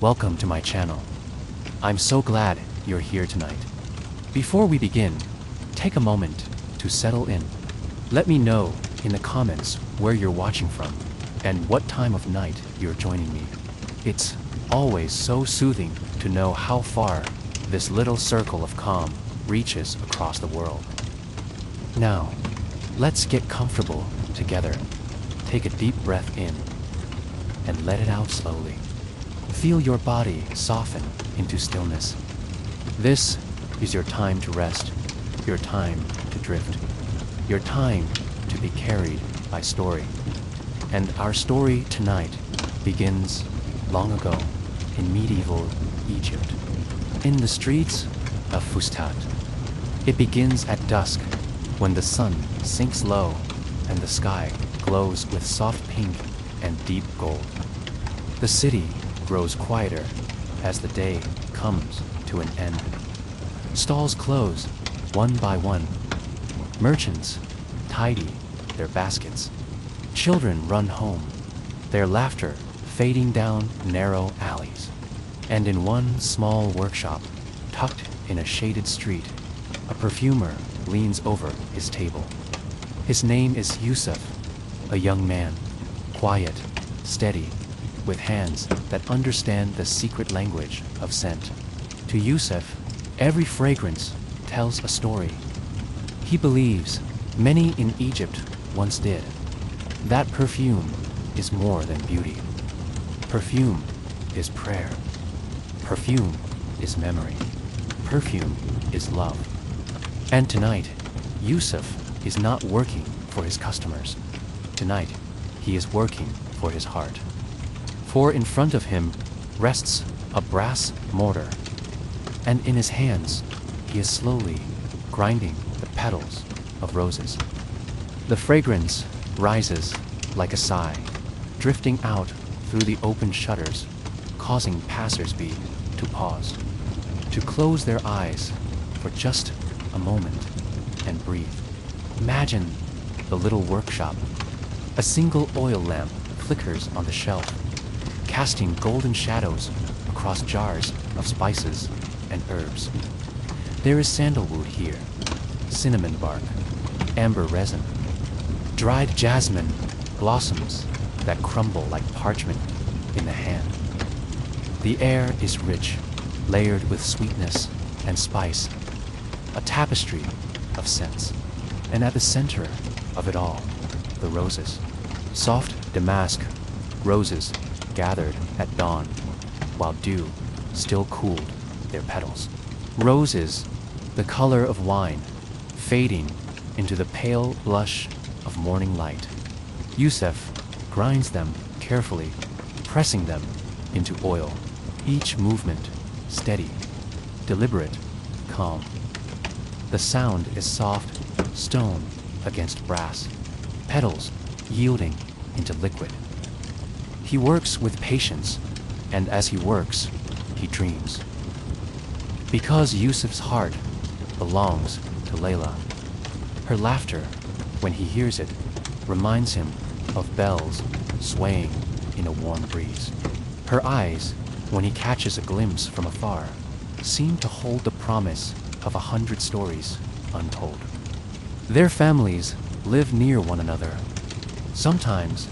Welcome to my channel. I'm so glad you're here tonight. Before we begin, take a moment to settle in. Let me know in the comments where you're watching from and what time of night you're joining me. It's always so soothing to know how far this little circle of calm reaches across the world. Now, let's get comfortable together. Take a deep breath in and let it out slowly. Feel your body soften into stillness. This is your time to rest, your time to drift, your time to be carried by story. And our story tonight begins long ago in medieval Egypt, in the streets of Fustat. It begins at dusk when the sun sinks low and the sky glows with soft pink and deep gold. The city grows quieter as the day comes to an end. Stalls close one by one. Merchants tidy their baskets. Children run home, their laughter fading down narrow alleys. And in one small workshop, tucked in a shaded street, a perfumer leans over his table. His name is Yusuf, a young man, quiet, steady, with hands that understand the secret language of scent. To Yusuf, every fragrance tells a story. He believes many in Egypt once did. That perfume is more than beauty. Perfume is prayer. Perfume is memory. Perfume is love. And tonight, Yusuf is not working for his customers. Tonight, he is working for his heart. For in front of him rests a brass mortar, and in his hands he is slowly grinding the petals of roses. The fragrance rises like a sigh, drifting out through the open shutters, causing passers-by to pause, to close their eyes for just a moment and breathe. Imagine the little workshop. A single oil lamp flickers on the shelf, casting golden shadows across jars of spices and herbs. There is sandalwood here, cinnamon bark, amber resin, dried jasmine blossoms that crumble like parchment in the hand. The air is rich, layered with sweetness and spice, a tapestry of scents. And at the center of it all, the roses. Soft damask roses gathered at dawn, while dew still cooled their petals. Roses, the color of wine, fading into the pale blush of morning light. Yusuf grinds them carefully, pressing them into oil, each movement steady, deliberate, calm. The sound is soft stone against brass, petals yielding into liquid. He works with patience, and as he works, he dreams. Because Yusuf's heart belongs to Layla. Her laughter, when he hears it, reminds him of bells swaying in a warm breeze. Her eyes, when he catches a glimpse from afar, seem to hold the promise of 100 stories untold. Their families live near one another. Sometimes,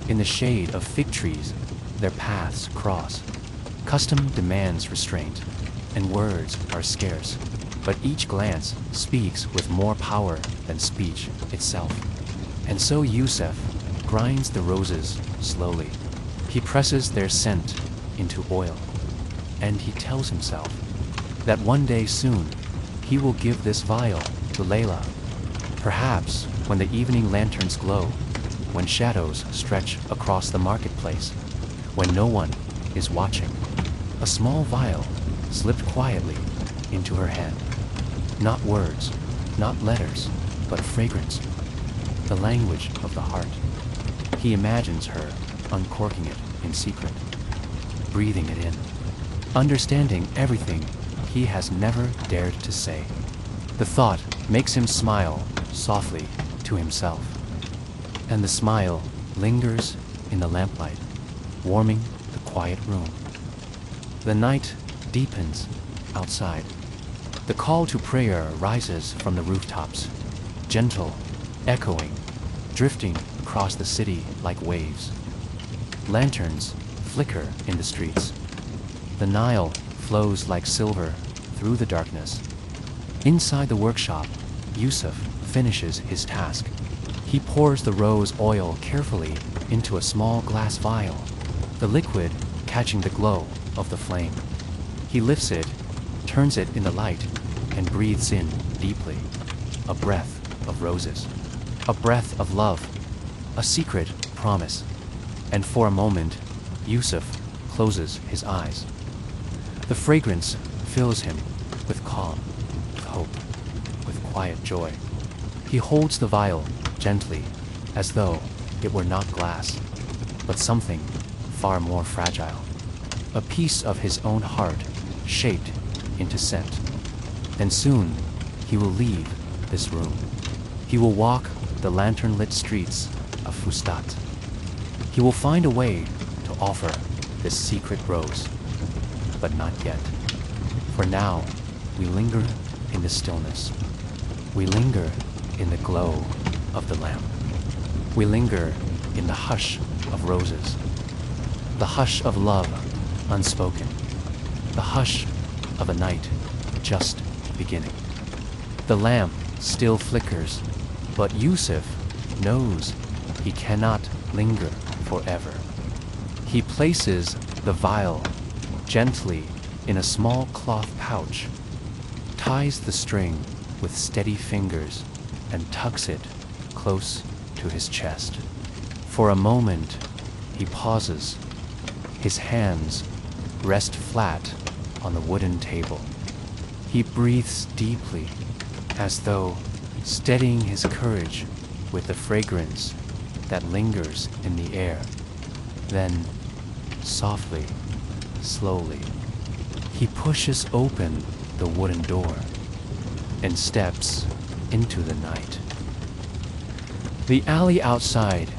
in the shade of fig trees, their paths cross. Custom demands restraint, and words are scarce, but each glance speaks with more power than speech itself. And so Yusuf grinds the roses slowly. He presses their scent into oil, and he tells himself that one day soon he will give this vial to Layla. Perhaps when the evening lanterns glow, when shadows stretch across the marketplace, when no one is watching, a small vial slipped quietly into her hand. Not words, not letters, but fragrance, the language of the heart. He imagines her uncorking it in secret, breathing it in, understanding everything he has never dared to say. The thought makes him smile softly to himself, and the smile lingers in the lamplight, warming the quiet room. The night deepens outside. The call to prayer rises from the rooftops, gentle, echoing, drifting across the city like waves. Lanterns flicker in the streets. The Nile flows like silver through the darkness. Inside the workshop, Yusuf finishes his task. He pours the rose oil carefully into a small glass vial, the liquid catching the glow of the flame. He lifts it, turns it in the light, and breathes in deeply. A breath of roses, a breath of love, a secret promise. And for a moment, Yusuf closes his eyes. The fragrance fills him with calm, with hope, with quiet joy. He holds the vial gently, as though it were not glass, but something far more fragile. A piece of his own heart shaped into scent. And soon he will leave this room. He will walk the lantern-lit streets of Fustat. He will find a way to offer this secret rose, but not yet. For now, we linger in the stillness. We linger in the glow of the lamp. We linger in the hush of roses, the hush of love unspoken, the hush of a night just beginning. The lamp still flickers, but Yusuf knows he cannot linger forever. He places the vial gently in a small cloth pouch, ties the string with steady fingers, and tucks it close to his chest. For a moment, he pauses. His hands rest flat on the wooden table. He breathes deeply, as though steadying his courage with the fragrance that lingers in the air. Then, softly, slowly, he pushes open the wooden door and steps into the night. The alley outside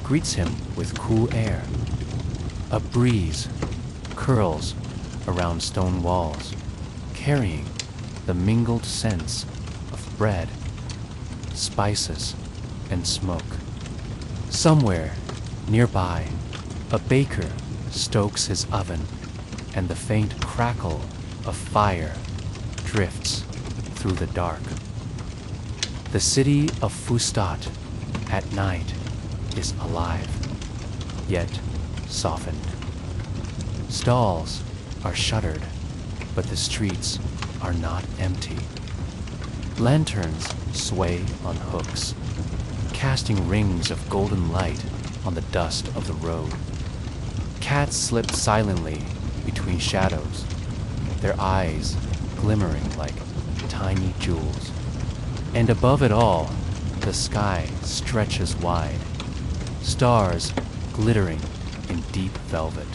greets him with cool air. A breeze curls around stone walls, carrying the mingled scents of bread, spices, and smoke. Somewhere nearby, a baker stokes his oven, and the faint crackle of fire drifts through the dark. The city of Fustat at night is alive, yet softened. Stalls are shuttered, but the streets are not empty. Lanterns sway on hooks, casting rings of golden light on the dust of the road. Cats slip silently between shadows, their eyes glimmering like tiny jewels. And above it all, the sky stretches wide, stars glittering in deep velvet.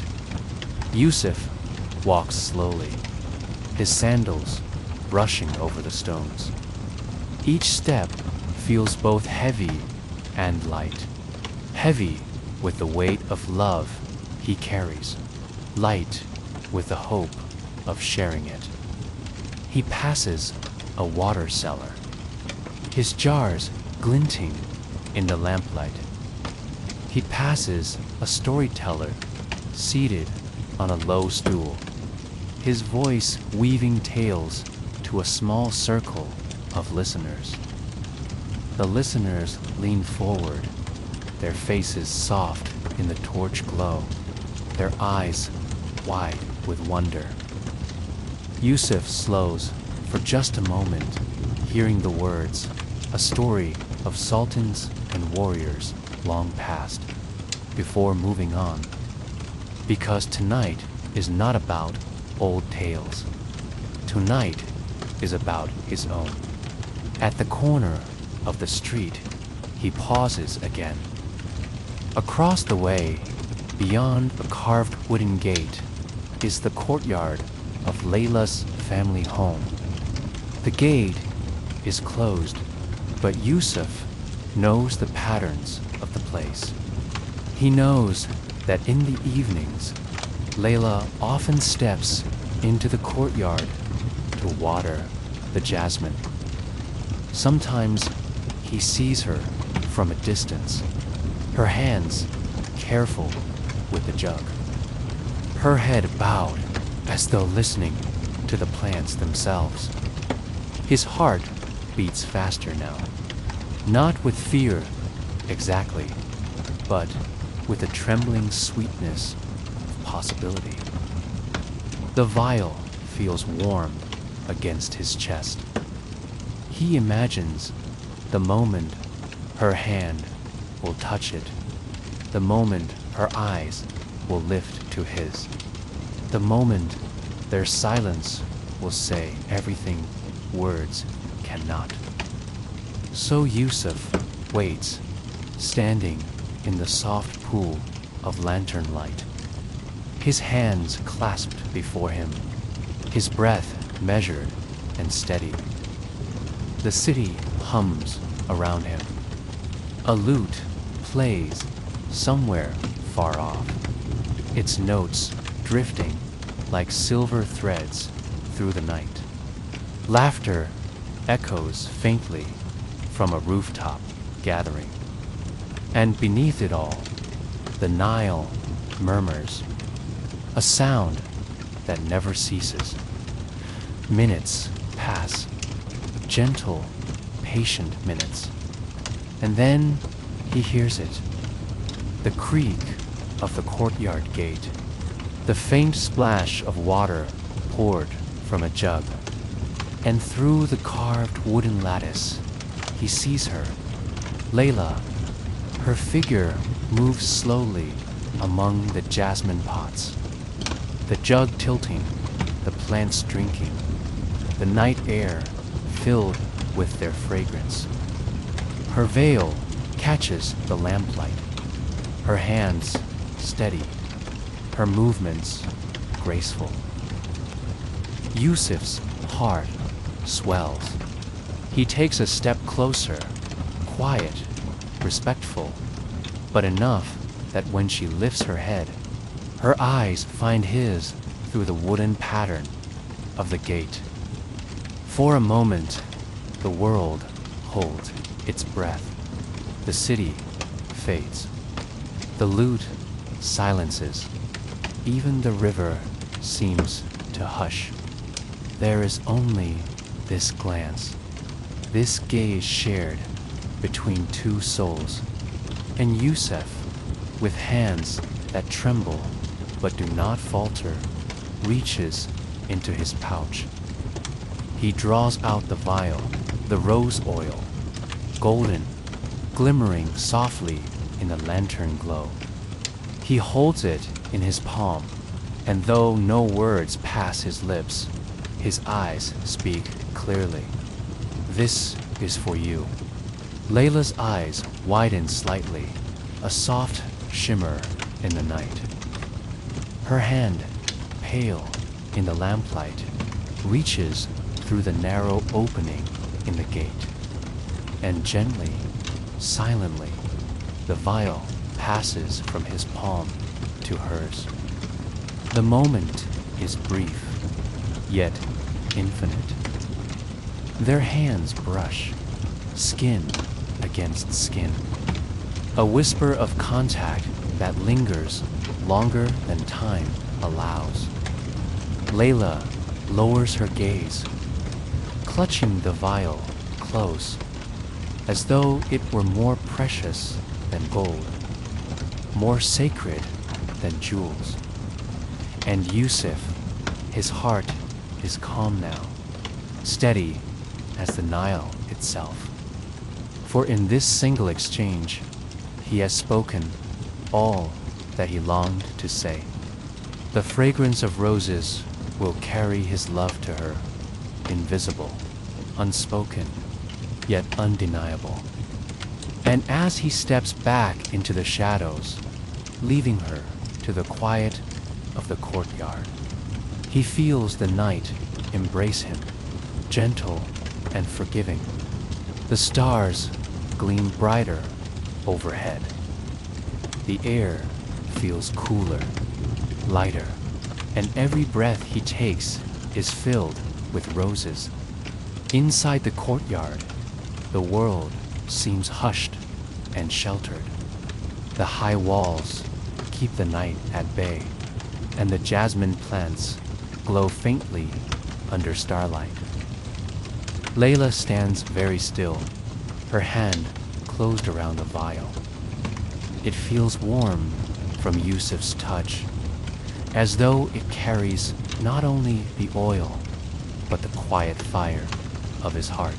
Yusuf walks slowly, his sandals brushing over the stones. Each step feels both heavy and light. Heavy with the weight of love he carries, light with the hope of sharing it. He passes a water cellar, his jars glinting in the lamplight. He passes a storyteller seated on a low stool, his voice weaving tales to a small circle of listeners. The listeners lean forward, their faces soft in the torch glow, their eyes wide with wonder. Yusuf slows for just a moment, hearing the words, a story of sultans and warriors long past, before moving on. Because tonight is not about old tales. Tonight is about his own. At the corner of the street, he pauses again. Across the way, beyond a carved wooden gate, is the courtyard of Layla's family home. The gate is closed, but Yusuf knows the patterns of the place. He knows that in the evenings, Layla often steps into the courtyard to water the jasmine. Sometimes he sees her from a distance, her hands careful with the jug, her head bowed as though listening to the plants themselves. His heart beats faster now, not with fear exactly, but with a trembling sweetness of possibility. The vial feels warm against his chest. He imagines the moment her hand will touch it, the moment her eyes will lift to his, the moment their silence will say everything words cannot. So Yusuf waits, standing in the soft pool of lantern light, his hands clasped before him, his breath measured and steady. The city hums around him. A lute plays somewhere far off, its notes drifting like silver threads through the night. Laughter echoes faintly from a rooftop gathering, and beneath it all, the Nile murmurs, a sound that never ceases. Minutes pass, gentle, patient minutes, and then he hears it, the creak of the courtyard gate, the faint splash of water poured from a jug, and through the carved wooden lattice, he sees her, Layla. Her figure moves slowly among the jasmine pots, the jug tilting, the plants drinking, the night air filled with their fragrance. Her veil catches the lamplight, her hands steady, her movements graceful. Yusuf's heart swells. He takes a step closer, quiet, respectful, but enough that when she lifts her head, her eyes find his through the wooden pattern of the gate. For a moment, the world holds its breath. The city fades. The lute silences. Even the river seems to hush. There is only this glance, this gaze shared between two souls, and Yusuf, with hands that tremble but do not falter, reaches into his pouch. He draws out the vial, the rose oil, golden, glimmering softly in the lantern glow. He holds it in his palm, and though no words pass his lips, his eyes speak clearly. This is for you. Layla's eyes widen slightly, a soft shimmer in the night. Her hand, pale in the lamplight, reaches through the narrow opening in the gate, and gently, silently, the vial passes from his palm to hers. The moment is brief, yet infinite. Their hands brush, skin against skin, a whisper of contact that lingers longer than time allows. Layla lowers her gaze, clutching the vial close, as though it were more precious than gold, more sacred than jewels. And Yusuf, his heart is calm now, steady as the Nile itself. For in this single exchange, he has spoken all that he longed to say. The fragrance of roses will carry his love to her, invisible, unspoken, yet undeniable. And as he steps back into the shadows, leaving her to the quiet of the courtyard, he feels the night embrace him, gentle and forgiving. The stars gleam brighter overhead. The air feels cooler, lighter. and every breath he takes is filled with roses. Inside the courtyard, the world seems hushed and sheltered. The high walls keep the night at bay, and the jasmine plants glow faintly under starlight. Layla stands very still, her hand closed around the vial. It feels warm from Yusuf's touch, as though it carries not only the oil, but the quiet fire of his heart.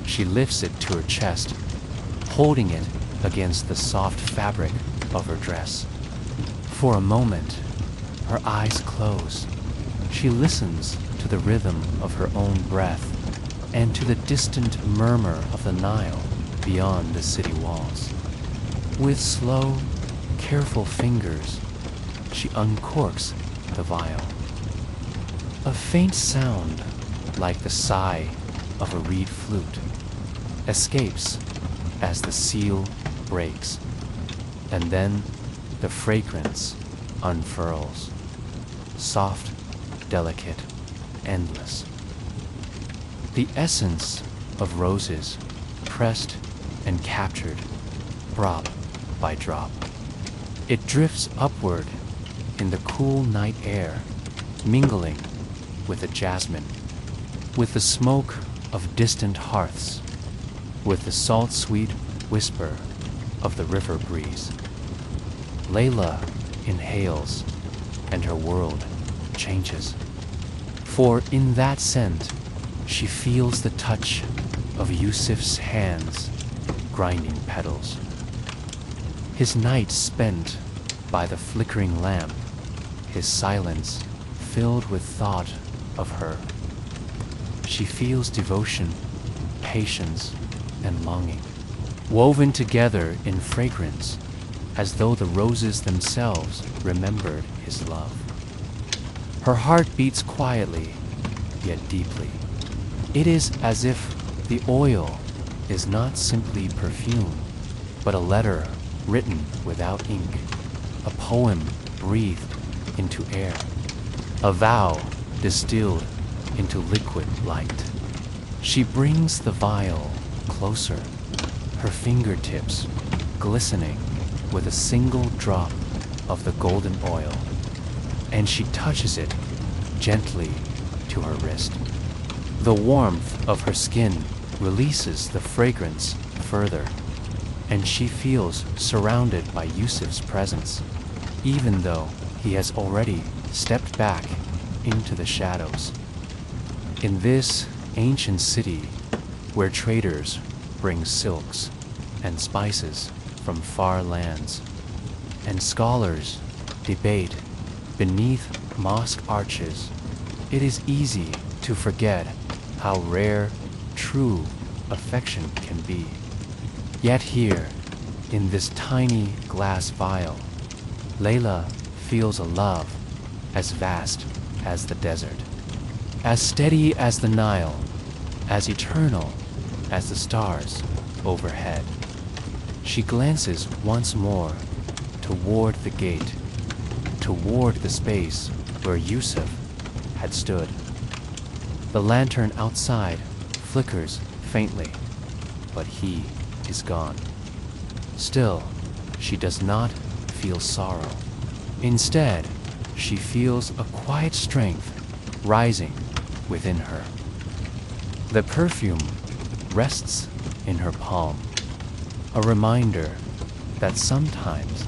She lifts it to her chest, holding it against the soft fabric of her dress. For a moment, her eyes close. She listens to the rhythm of her own breath and to the distant murmur of the Nile beyond the city walls. With slow, careful fingers, she uncorks the vial. A faint sound, like the sigh of a reed flute, escapes as the seal breaks, and then the fragrance unfurls, soft, delicate, endless. The essence of roses, pressed and captured, drop by drop. It drifts upward in the cool night air, mingling with the jasmine, with the smoke of distant hearths, with the salt-sweet whisper of the river breeze. Layla inhales, and her world changes. For in that scent, she feels the touch of Yusuf's hands grinding petals. His night spent by the flickering lamp, his silence filled with thought of her. She feels devotion, patience, and longing, woven together in fragrance, as though the roses themselves remembered his love. Her heart beats quietly, yet deeply. It is as if the oil is not simply perfume, but a letter written without ink, a poem breathed into air, a vow distilled into liquid light. She brings the vial closer, her fingertips glistening with a single drop of the golden oil, and she touches it gently to her wrist. The warmth of her skin releases the fragrance further, and she feels surrounded by Yusuf's presence, even though he has already stepped back into the shadows. In this ancient city, where traders bring silks and spices from far lands, and scholars debate beneath mosque arches, it is easy to forget how rare true affection can be. Yet here, in this tiny glass vial, Layla feels a love as vast as the desert, as steady as the Nile, as eternal as the stars overhead. She glances once more toward the gate, toward the space where Yusuf had stood. The lantern outside flickers faintly, but he is gone. Still, she does not feel sorrow. Instead, she feels a quiet strength rising within her. The perfume rests in her palm, a reminder that sometimes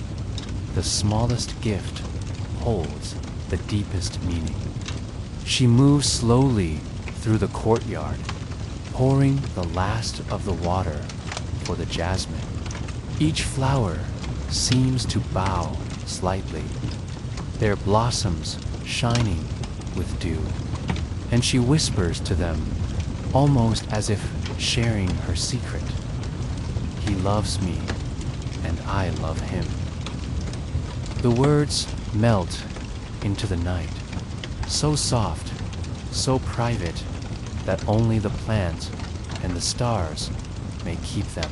the smallest gift holds the deepest meaning. She moves slowly through the courtyard, pouring the last of the water for the jasmine. Each flower seems to bow slightly, their blossoms shining with dew, and she whispers to them, almost as if sharing her secret. He loves me, and I love him. The words melt into the night, so soft, so private, that only the plant and the stars may keep them.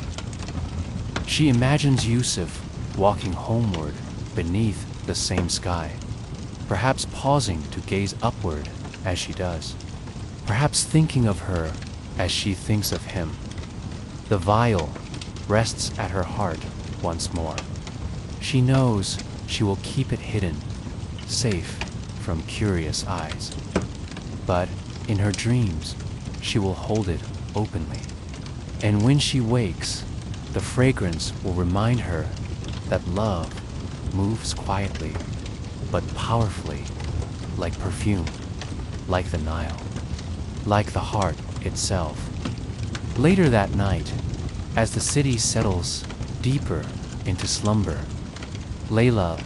She imagines Yusuf walking homeward beneath the same sky, perhaps pausing to gaze upward as she does, perhaps thinking of her as she thinks of him. The vial rests at her heart once more. She knows she will keep it hidden, safe from curious eyes. But in her dreams, she will hold it openly. And when she wakes, the fragrance will remind her that love moves quietly, but powerfully, like perfume, like the Nile, like the heart itself. Later that night, as the city settles deeper into slumber, Layla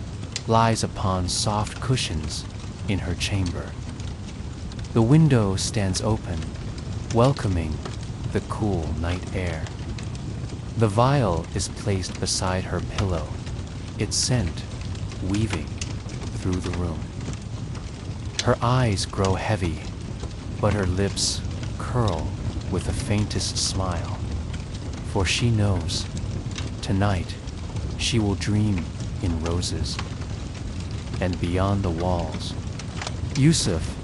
lies upon soft cushions in her chamber. The window stands open, welcoming the cool night air. The vial is placed beside her pillow, its scent weaving through the room. Her eyes grow heavy, but her lips curl with the faintest smile, for she knows tonight she will dream in roses. And beyond the walls, Yusuf,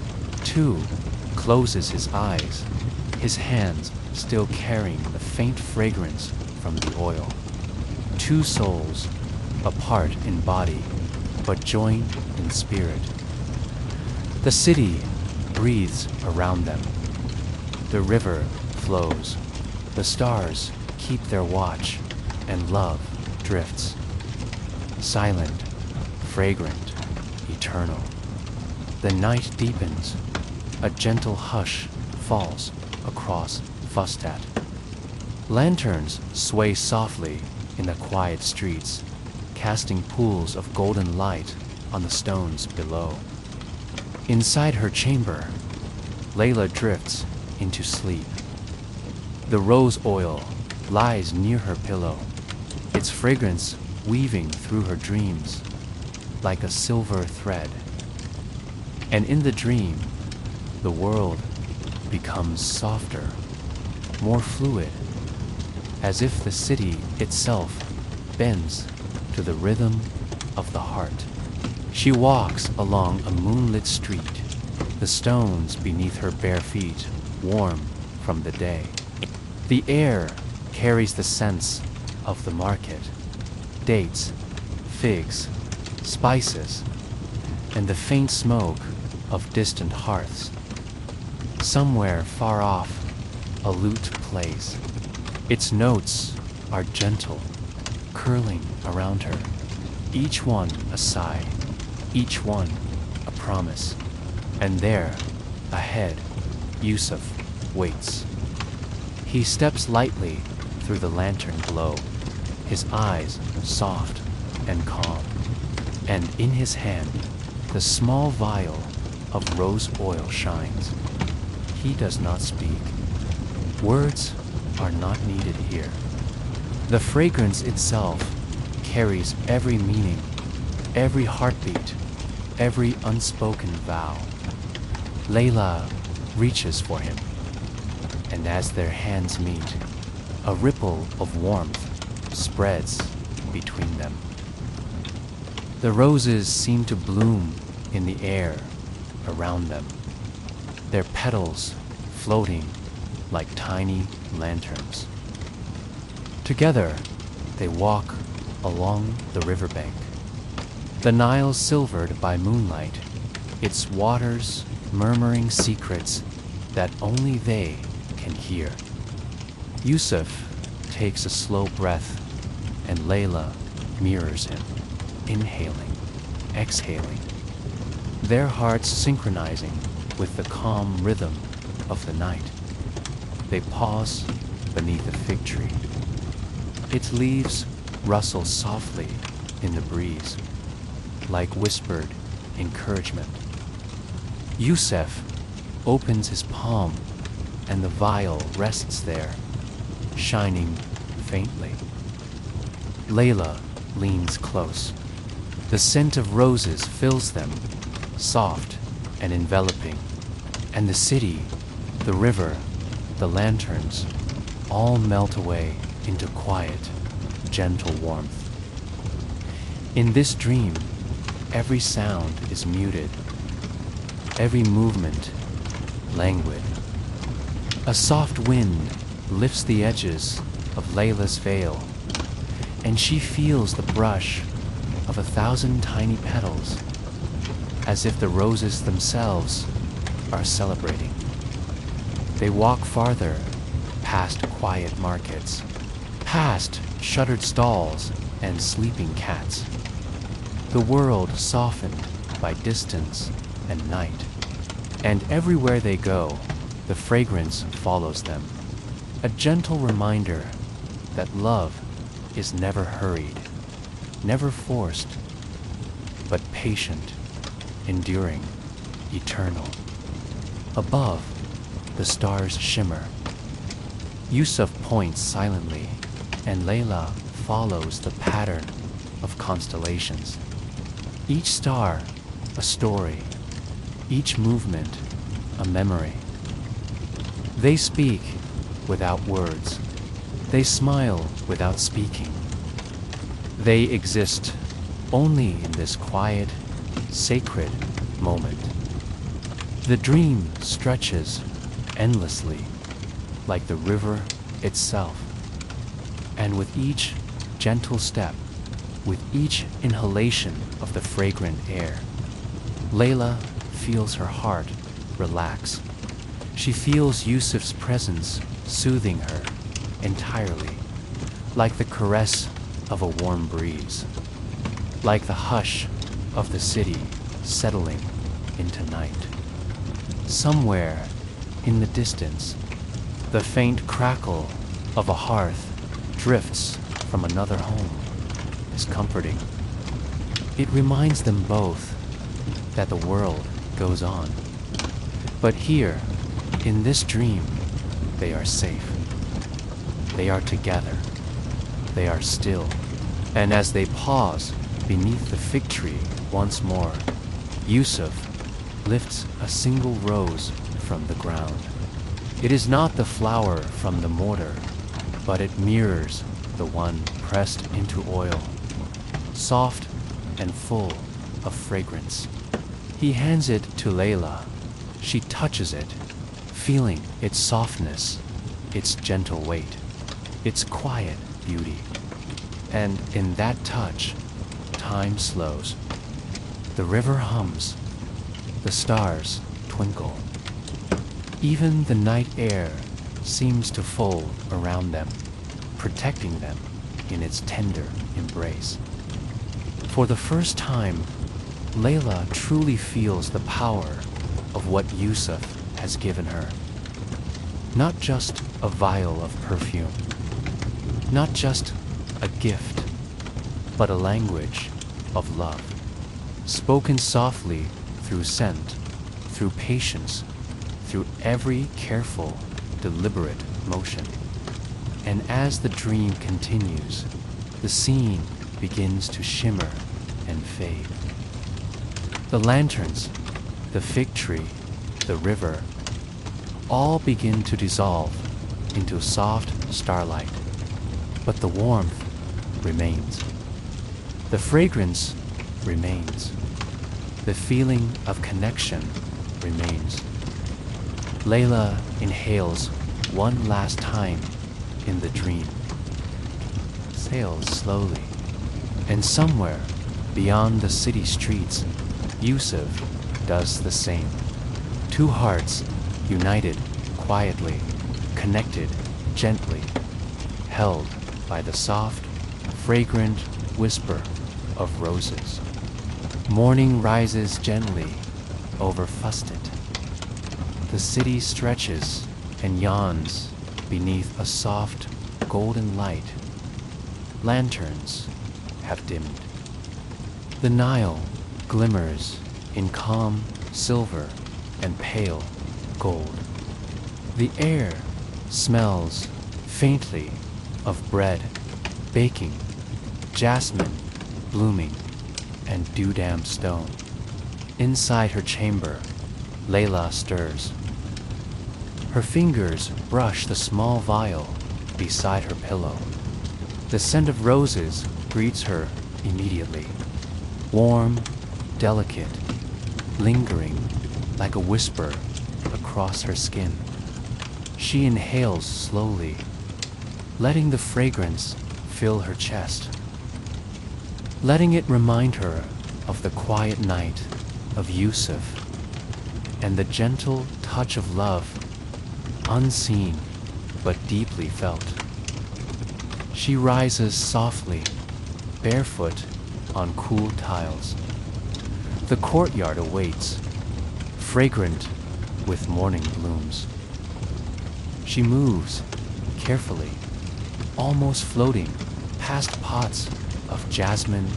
too, closes his eyes, his hands still carrying the faint fragrance from the oil. Two souls, apart in body, but joined in spirit. The city breathes around them. The river flows. The stars keep their watch, and love drifts. Silent, fragrant, eternal. The night deepens. A gentle hush falls across Fustat. Lanterns sway softly in the quiet streets, casting pools of golden light on the stones below. Inside her chamber, Layla drifts into sleep. The rose oil lies near her pillow, its fragrance weaving through her dreams like a silver thread. And in the dream, the world becomes softer, more fluid, as if the city itself bends to the rhythm of the heart. She walks along a moonlit street, the stones beneath her bare feet warm from the day. The air carries the scents of the market, dates, figs, spices, and the faint smoke of distant hearths. Somewhere far off, a lute plays. Its notes are gentle, curling around her, each one a sigh, each one a promise. And there, ahead, Yusuf waits. He steps lightly through the lantern glow, his eyes soft and calm, and in his hand, the small vial of rose oil shines. He does not speak. Words are not needed here. The fragrance itself carries every meaning, every heartbeat, every unspoken vow. Layla reaches for him, and as their hands meet, a ripple of warmth spreads between them. The roses seem to bloom in the air around them, their petals floating like tiny lanterns. Together, they walk along the riverbank. The Nile silvered by moonlight, its waters murmuring secrets that only they can hear. Yusuf takes a slow breath, and Layla mirrors him, inhaling, exhaling, their hearts synchronizing with the calm rhythm of the night. They pause beneath a fig tree. Its leaves rustle softly in the breeze, like whispered encouragement. Yusuf opens his palm, and the vial rests there, shining faintly. Layla leans close. The scent of roses fills them, soft and enveloping, and the city, the river, the lanterns, all melt away into quiet, gentle warmth. In this dream, every sound is muted, every movement languid. A soft wind lifts the edges of Layla's veil, and she feels the brush of 1,000 tiny petals, as if the roses themselves are celebrating. They walk farther, past quiet markets, past shuttered stalls and sleeping cats. The world softened by distance and night, and everywhere they go, the fragrance follows them, a gentle reminder that love is never hurried, never forced, but patient, enduring, eternal. Above, the stars shimmer. Yusuf points silently, and Layla follows the pattern of constellations. Each star, a story, each movement, a memory. They speak without words. They smile without speaking. They exist only in this quiet, sacred moment. The dream stretches endlessly, like the river itself. And with each gentle step, with each inhalation of the fragrant air, Layla feels her heart relax. She feels Yusuf's presence soothing her entirely, like the caress of a warm breeze, like the hush of the city settling into night. Somewhere in the distance, the faint crackle of a hearth drifts from another home is comforting. It reminds them both that the world goes on. But here, in this dream, they are safe. They are together. They are still. And as they pause beneath the fig tree once more, Yusuf lifts a single rose from the ground. It is not the flower from the mortar, but it mirrors the one pressed into oil, soft and full of fragrance. He hands it to Layla. She touches it, feeling its softness, its gentle weight, its quiet beauty. And in that touch, time slows. The river hums. The stars twinkle. Even the night air seems to fold around them, protecting them in its tender embrace. For the first time, Layla truly feels the power of what Yusuf has given her. Not just a vial of perfume, not just a gift, but a language of love, spoken softly through scent, through patience, through every careful, deliberate motion. And as the dream continues, the scene begins to shimmer and fade. The lanterns, the fig tree, the river, all begin to dissolve into soft starlight, but the warmth remains. The fragrance remains. The feeling of connection remains. Layla inhales one last time in the dream, sails slowly, and somewhere beyond the city streets, Yusuf does the same. Two hearts united quietly, connected gently, held by the soft, fragrant whisper of roses. Morning rises gently over Fustet. The city stretches and yawns beneath a soft, golden light. Lanterns have dimmed. The Nile glimmers in calm silver and pale gold. The air smells faintly of bread, baking, jasmine blooming, and dew-damp stone. Inside her chamber, Layla stirs. Her fingers brush the small vial beside her pillow. The scent of roses greets her immediately. Warm, delicate, lingering like a whisper across her skin. She inhales slowly, letting the fragrance fill her chest, letting it remind her of the quiet night of Yusuf and the gentle touch of love, unseen but deeply felt. She rises softly, barefoot on cool tiles. The courtyard awaits, fragrant with morning blooms. She moves carefully, almost floating past pots of jasmine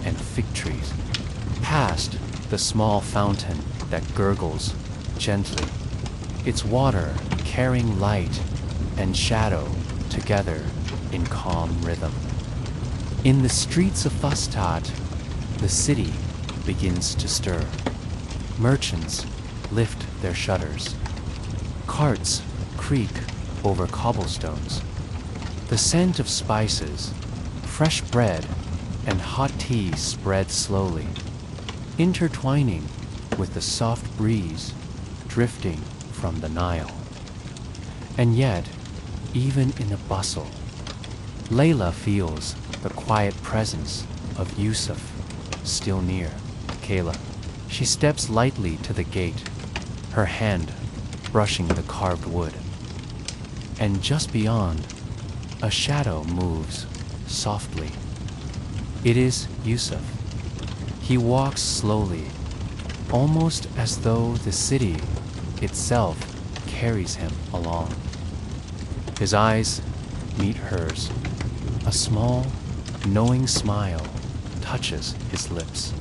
and fig trees, past the small fountain that gurgles gently, its water carrying light and shadow together in calm rhythm. In the streets of Fustat, the city begins to stir. Merchants lift their shutters. Carts creak over cobblestones. The scent of spices, fresh bread, and hot tea spread slowly, intertwining with the soft breeze drifting from the Nile. And yet, even in the bustle, Layla feels the quiet presence of Yusuf still near Kayla. She steps lightly to the gate, her hand brushing the carved wood. And just beyond, a shadow moves softly. It is Yusuf. He walks slowly, almost as though the city itself carries him along. His eyes meet hers. A small, knowing smile touches his lips.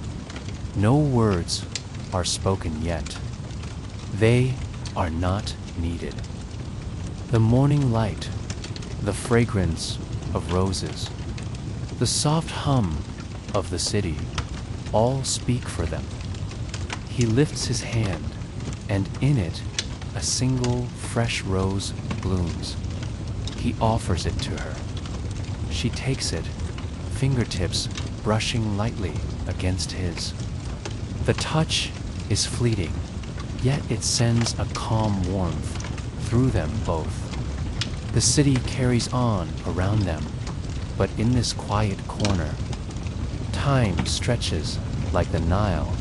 No words are spoken yet. They are not needed. The morning light, the fragrance of roses, the soft hum of the city, all speak for them. He lifts his hand, and in it, a single fresh rose blooms. He offers it to her. She takes it, fingertips brushing lightly against his. The touch is fleeting, yet it sends a calm warmth through them both. The city carries on around them, but in this quiet corner, time stretches like the Nile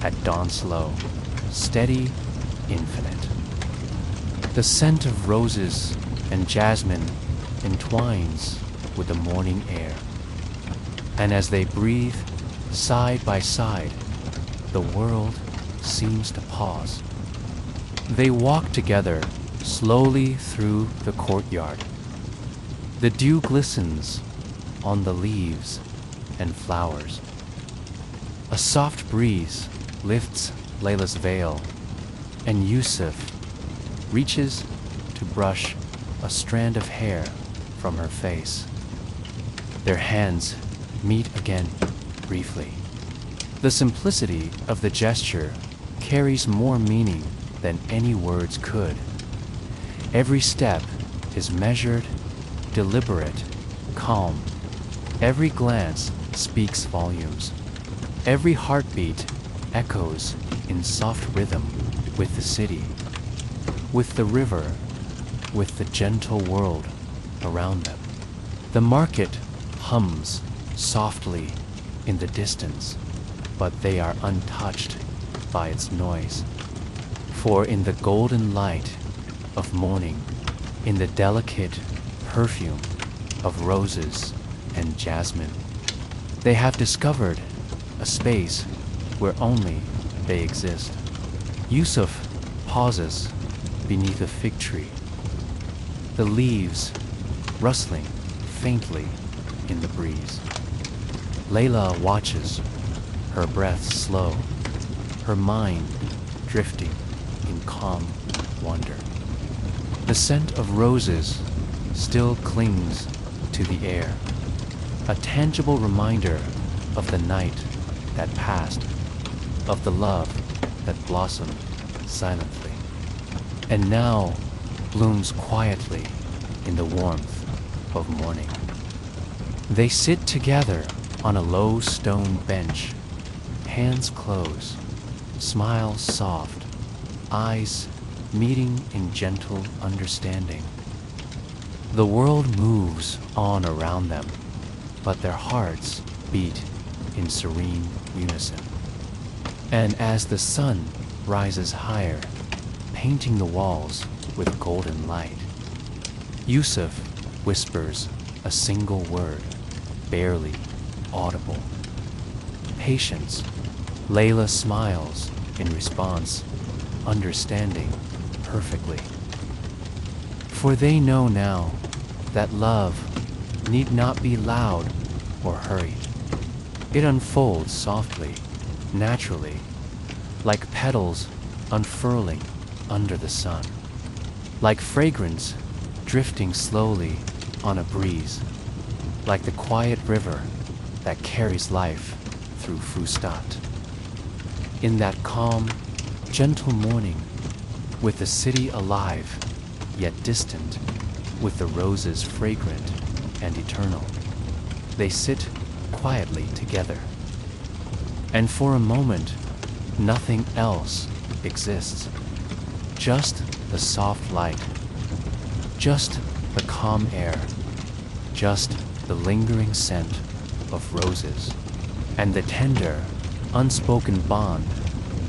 at dawn slow, steady, infinite. The scent of roses and jasmine entwines with the morning air, and as they breathe side by side, the world seems to pause. They walk together slowly through the courtyard. The dew glistens on the leaves and flowers. A soft breeze lifts Layla's veil, and Yusuf reaches to brush a strand of hair from her face. Their hands meet again briefly. The simplicity of the gesture carries more meaning than any words could. Every step is measured, deliberate, calm. Every glance speaks volumes. Every heartbeat echoes in soft rhythm with the city, with the river, with the gentle world around them. The market hums softly in the distance, but they are untouched by its noise. For in the golden light of morning, in the delicate perfume of roses and jasmine, they have discovered a space where only they exist. Yusuf pauses beneath a fig tree, the leaves rustling faintly in the breeze. Layla watches, her breath slow, her mind drifting in calm wonder. The scent of roses still clings to the air, a tangible reminder of the night that passed, of the love that blossomed silently, and now blooms quietly in the warmth of morning. They sit together on a low stone bench, Hands close, smile soft, eyes meeting in gentle understanding. The world moves on around them, but their hearts beat in serene unison. And as the sun rises higher, painting the walls with golden light, Yusuf whispers a single word, barely audible. Patience. Layla smiles in response, understanding perfectly. For they know now that love need not be loud or hurried. It unfolds softly, naturally, like petals unfurling under the sun, like fragrance drifting slowly on a breeze, like the quiet river that carries life through Fustat. In that calm, gentle morning, with the city alive, yet distant, with the roses fragrant and eternal, they sit quietly together. And for a moment, nothing else exists. Just the soft light, just the calm air, just the lingering scent of roses, and the tender, unspoken bond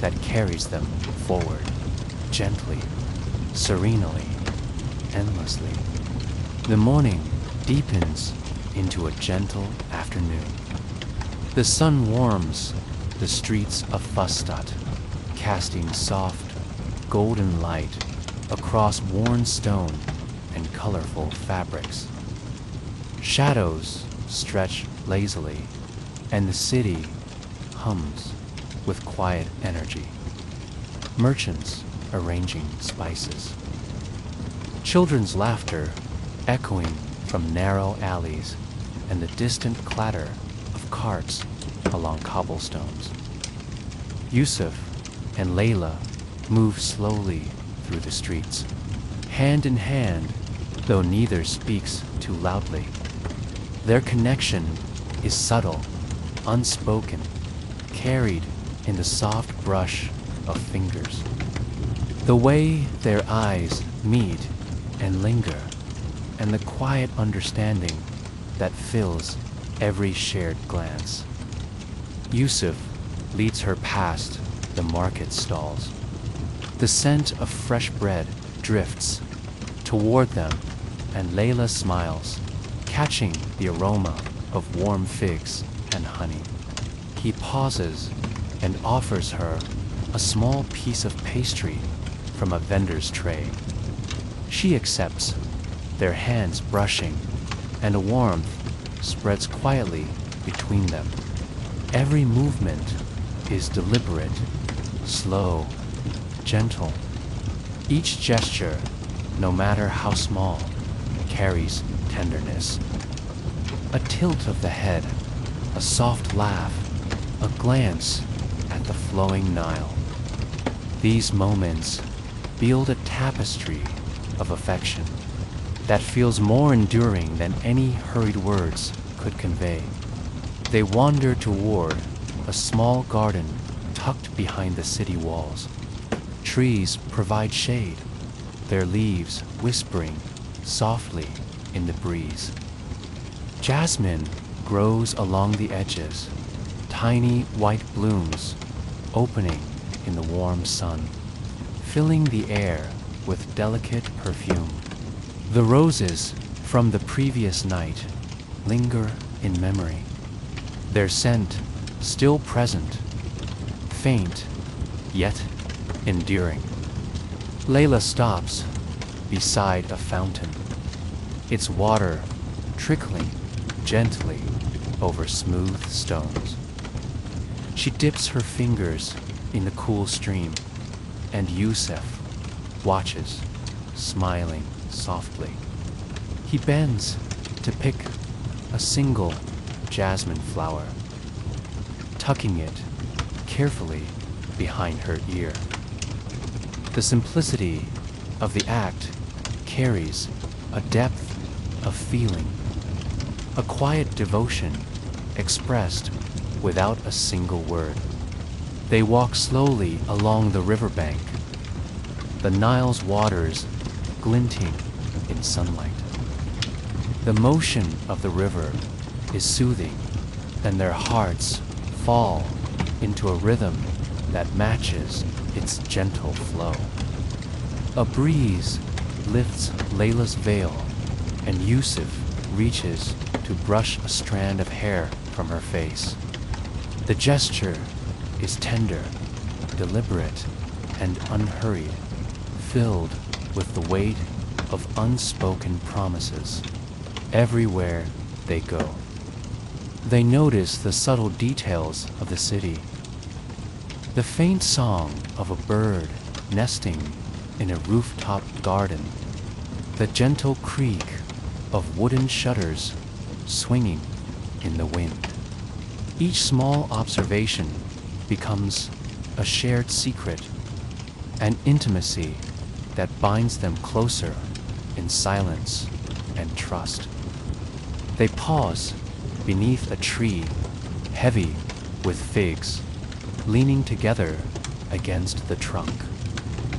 that carries them forward, gently, serenely, endlessly. The morning deepens into a gentle afternoon. The sun warms the streets of Fustat, casting soft, golden light across worn stone and colorful fabrics. Shadows stretch lazily, and the city hums with quiet energy. Merchants arranging spices. Children's laughter echoing from narrow alleys and the distant clatter of carts along cobblestones. Yusuf and Layla move slowly through the streets, hand in hand, though neither speaks too loudly. Their connection is subtle, unspoken, carried in the soft brush of fingers. The way their eyes meet and linger, and the quiet understanding that fills every shared glance. Yusuf leads her past the market stalls. The scent of fresh bread drifts toward them, and Layla smiles, catching the aroma of warm figs and honey. He pauses and offers her a small piece of pastry from a vendor's tray. She accepts, their hands brushing, and a warmth spreads quietly between them. Every movement is deliberate, slow, gentle. Each gesture, no matter how small, carries tenderness. A tilt of the head, a soft laugh, a glance at the flowing Nile. These moments build a tapestry of affection that feels more enduring than any hurried words could convey. They wander toward a small garden tucked behind the city walls. Trees provide shade, their leaves whispering softly in the breeze. Jasmine grows along the edges, tiny white blooms opening in the warm sun, filling the air with delicate perfume. The roses from the previous night linger in memory, their scent still present, faint yet enduring. Layla stops beside a fountain, its water trickling gently over smooth stones. She dips her fingers in the cool stream, and Yusuf watches, smiling softly. He bends to pick a single jasmine flower, tucking it carefully behind her ear. The simplicity of the act carries a depth of feeling, a quiet devotion expressed without a single word. They walk slowly along the riverbank, the Nile's waters glinting in sunlight. The motion of the river is soothing, and their hearts fall into a rhythm that matches its gentle flow. A breeze lifts Layla's veil, and Yusuf reaches to brush a strand of hair from her face. The gesture is tender, deliberate, and unhurried, filled with the weight of unspoken promises. Everywhere they go, they notice the subtle details of the city. The faint song of a bird nesting in a rooftop garden, the gentle creak of wooden shutters swinging in the wind. Each small observation becomes a shared secret, an intimacy that binds them closer in silence and trust. They pause beneath a tree heavy with figs, leaning together against the trunk.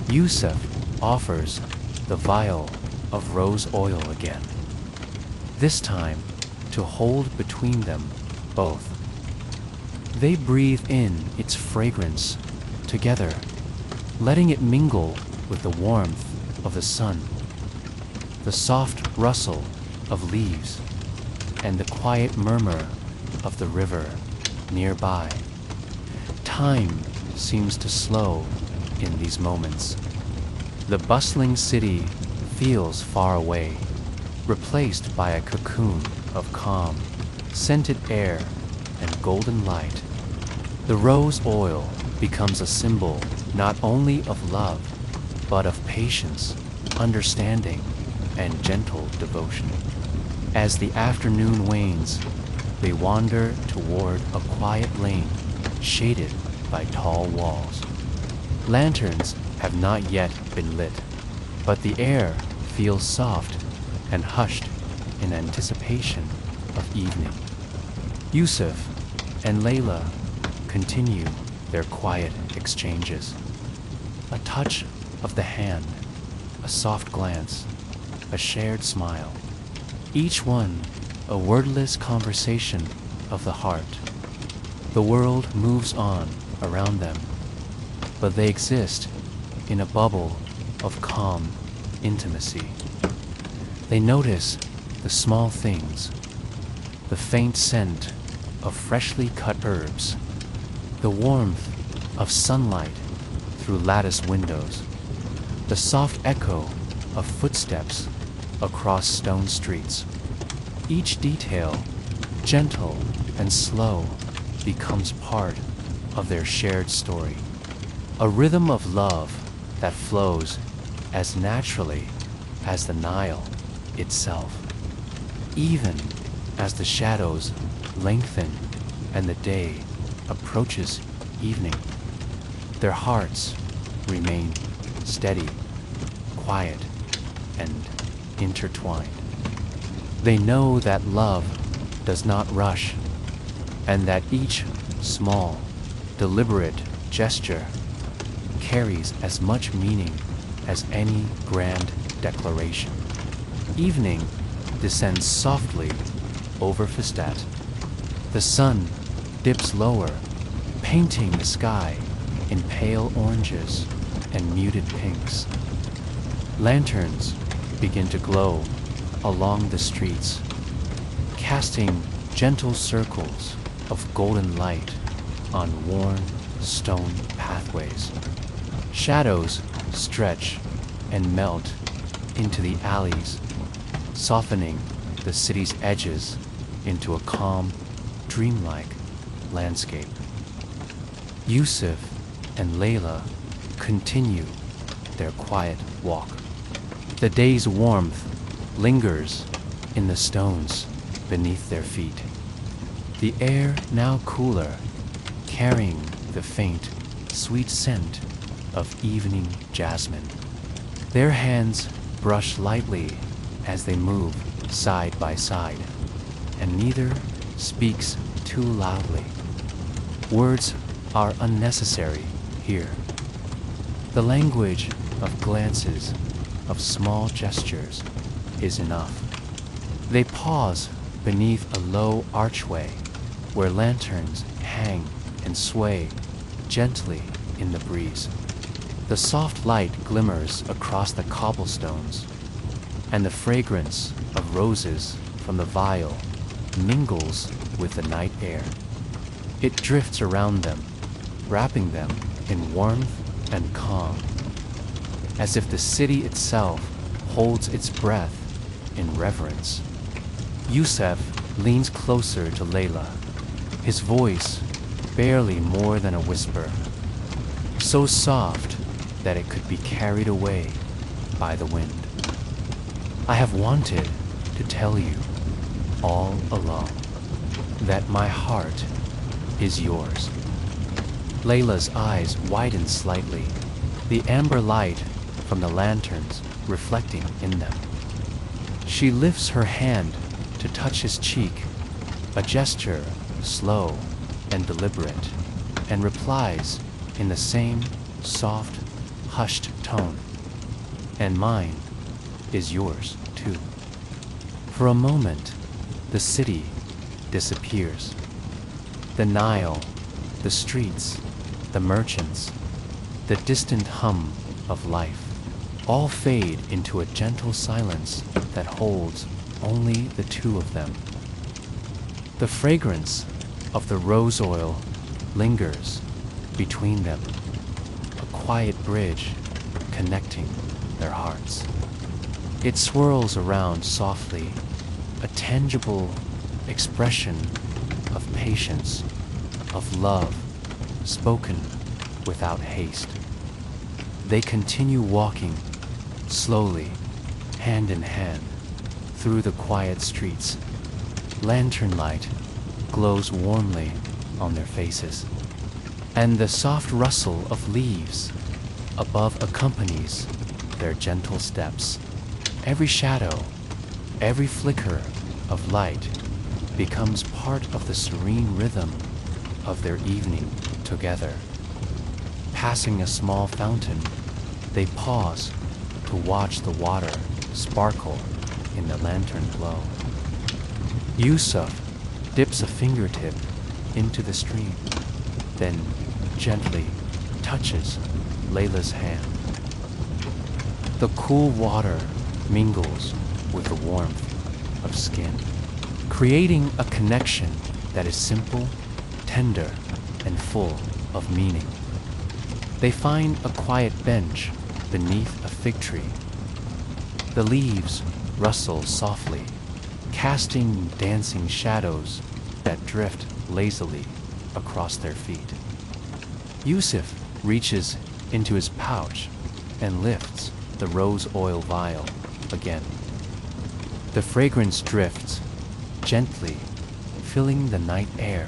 Yusuf offers the vial of rose oil again, this time to hold between them both. They breathe in its fragrance together, letting it mingle with the warmth of the sun, the soft rustle of leaves, and the quiet murmur of the river nearby. Time seems to slow in these moments. The bustling city feels far away, replaced by a cocoon of calm, scented air and golden light. The rose oil becomes a symbol not only of love, but of patience, understanding, and gentle devotion. As the afternoon wanes, they wander toward a quiet lane shaded by tall walls. Lanterns have not yet been lit, but the air feels soft and hushed in anticipation of evening. Yusuf and Layla continue their quiet exchanges. A touch of the hand, a soft glance, a shared smile. Each one a wordless conversation of the heart. The world moves on around them, but they exist in a bubble of calm intimacy. They notice the small things, the faint scent of freshly cut herbs, the warmth of sunlight through lattice windows, the soft echo of footsteps across stone streets. Each detail, gentle and slow, becomes part of their shared story, a rhythm of love that flows as naturally as the Nile itself. Even as the shadows lengthen and the day approaches evening, their hearts remain steady, quiet, and intertwined. They know that love does not rush, and that each small, deliberate gesture carries as much meaning as any grand declaration. Evening descends softly over Fistat. The sun dips lower, painting the sky in pale oranges and muted pinks. Lanterns begin to glow along the streets, casting gentle circles of golden light on worn stone pathways. Shadows stretch and melt into the alleys, softening the city's edges into a calm, dreamlike landscape. Yusuf and Layla continue their quiet walk. The day's warmth lingers in the stones beneath their feet. The air now cooler, carrying the faint, sweet scent of evening jasmine. Their hands brush lightly as they move side by side, and neither speaks too loudly. Words are unnecessary here. The language of glances, of small gestures, is enough. They pause beneath a low archway where lanterns hang and sway gently in the breeze. The soft light glimmers across the cobblestones, and the fragrance of roses from the vial mingles with the night air. It drifts around them, wrapping them in warmth and calm, as if the city itself holds its breath in reverence. Yusef leans closer to Layla, his voice barely more than a whisper, so soft that it could be carried away by the wind. I have wanted to tell you all along that my heart is yours. Layla's eyes widen slightly, the amber light from the lanterns reflecting in them. She lifts her hand to touch his cheek, a gesture slow and deliberate, and replies in the same soft, hushed tone. And mine is yours, too. For a moment, the city disappears. The Nile, the streets, the merchants, the distant hum of life, all fade into a gentle silence that holds only the two of them. The fragrance of the rose oil lingers between them, a quiet bridge connecting their hearts. It swirls around softly, a tangible expression of patience, of love, spoken without haste. They continue walking, slowly, hand in hand, through the quiet streets. Lantern light glows warmly on their faces, and the soft rustle of leaves above accompanies their gentle steps. Every shadow, every flicker of light becomes part of the serene rhythm of their evening together. Passing a small fountain, they pause to watch the water sparkle in the lantern glow. Yusuf dips a fingertip into the stream, then gently touches Layla's hand. The cool water mingles with the warmth of skin, creating a connection that is simple, tender, and full of meaning. They find a quiet bench beneath a fig tree. The leaves rustle softly, casting dancing shadows that drift lazily across their feet. Yusuf reaches into his pouch and lifts the rose oil vial again. The fragrance drifts gently, filling the night air,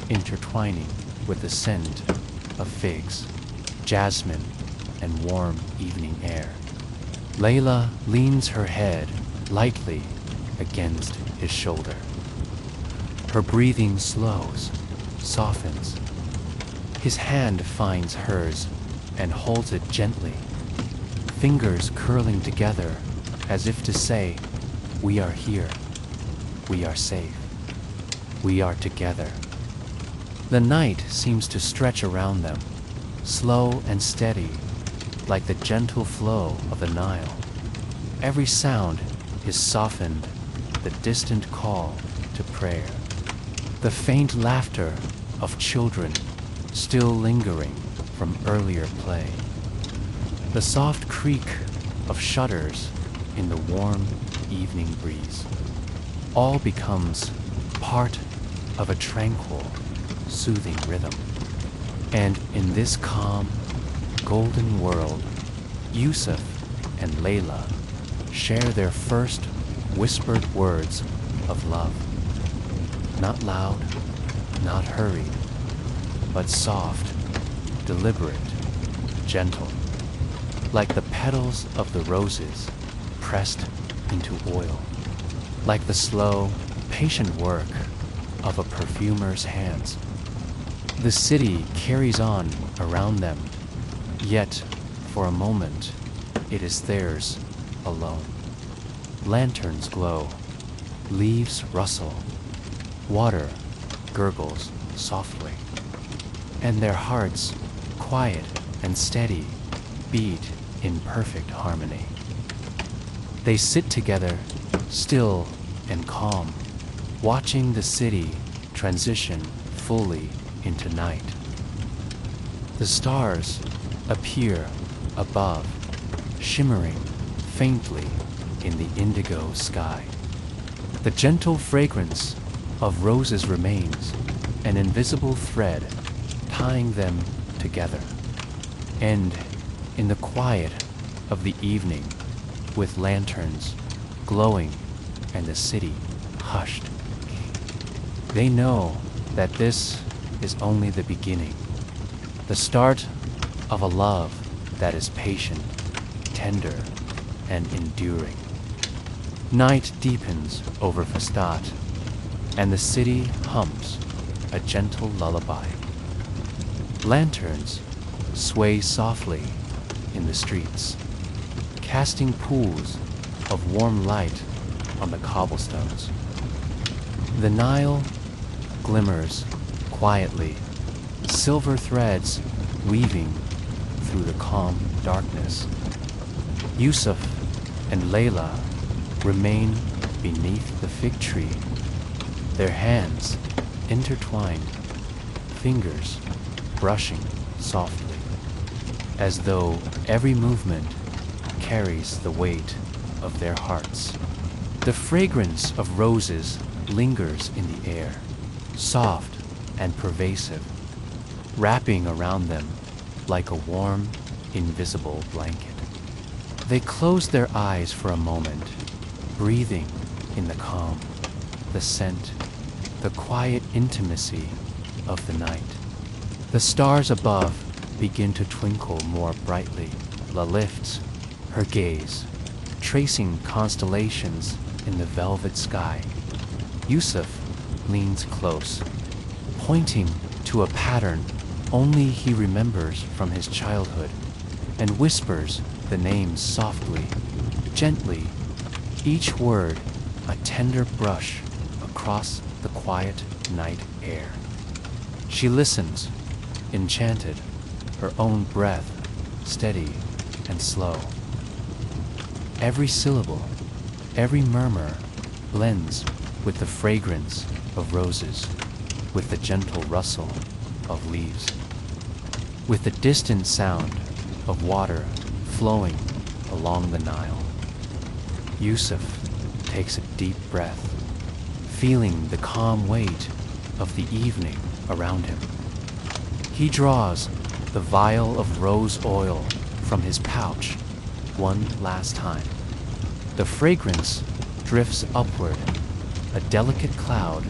intertwining with the scent of figs, jasmine, and warm evening air. Layla leans her head lightly against his shoulder. Her breathing slows, softens. His hand finds hers and holds it gently, fingers curling together as if to say, "We are here. We are safe. We are together." The night seems to stretch around them, slow and steady, like the gentle flow of the Nile. Every sound is softened, the distant call to prayer, the faint laughter of children still lingering from earlier play, the soft creak of shutters in the warm evening breeze. All becomes part of a tranquil, soothing rhythm. And in this calm, golden world, Yusuf and Layla share their first whispered words of love. Not loud, not hurried, but soft, deliberate, gentle, like the petals of the roses pressed into oil, like the slow, patient work of a perfumer's hands. The city carries on around them, yet, for a moment, it is theirs alone. Lanterns glow, leaves rustle, water gurgles softly, and their hearts, quiet and steady, beat in perfect harmony. They sit together, still and calm, watching the city transition fully into night. The stars appear above, shimmering faintly in the indigo sky. The gentle fragrance of roses remains, an invisible thread tying them together. And in the quiet of the evening, with lanterns glowing and the city hushed, they know that this is only the beginning, the start of a love that is patient, tender, and enduring. Night deepens over Vestat, and the city hums a gentle lullaby. Lanterns sway softly in the streets, casting pools of warm light on the cobblestones. The Nile glimmers quietly, silver threads weaving through the calm darkness. Yusuf and Layla remain beneath the fig tree, their hands intertwined, fingers brushing softly, as though every movement carries the weight of their hearts. The fragrance of roses lingers in the air, soft and pervasive, wrapping around them like a warm, invisible blanket. They close their eyes for a moment, breathing in the calm, the scent, the quiet intimacy of the night. The stars above begin to twinkle more brightly. La lifts her gaze, tracing constellations in the velvet sky. Yusuf leans close, pointing to a pattern only he remembers from his childhood, and whispers the names softly, gently, each word a tender brush across the quiet night air. She listens, enchanted, her own breath steady and slow. Every syllable, every murmur blends with the fragrance of roses, with the gentle rustle of leaves, with the distant sound of water flowing along the Nile. Yusuf takes a deep breath, feeling the calm weight of the evening around him. He draws the vial of rose oil from his pouch one last time. The fragrance drifts upward, a delicate cloud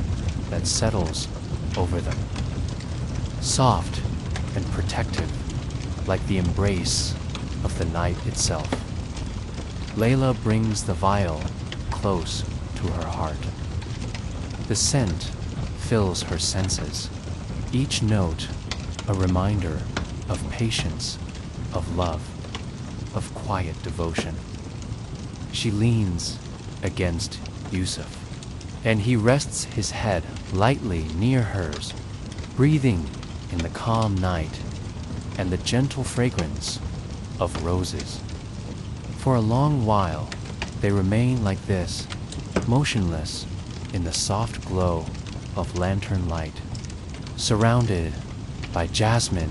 that settles over them, soft and protective, like the embrace of the night itself. Layla brings the vial close to her heart. The scent fills her senses, each note a reminder of patience, of love, of quiet devotion. She leans against Yusuf, and he rests his head lightly near hers, breathing in the calm night and the gentle fragrance of roses. For a long while, they remain like this, motionless in the soft glow of lantern light, surrounded by jasmine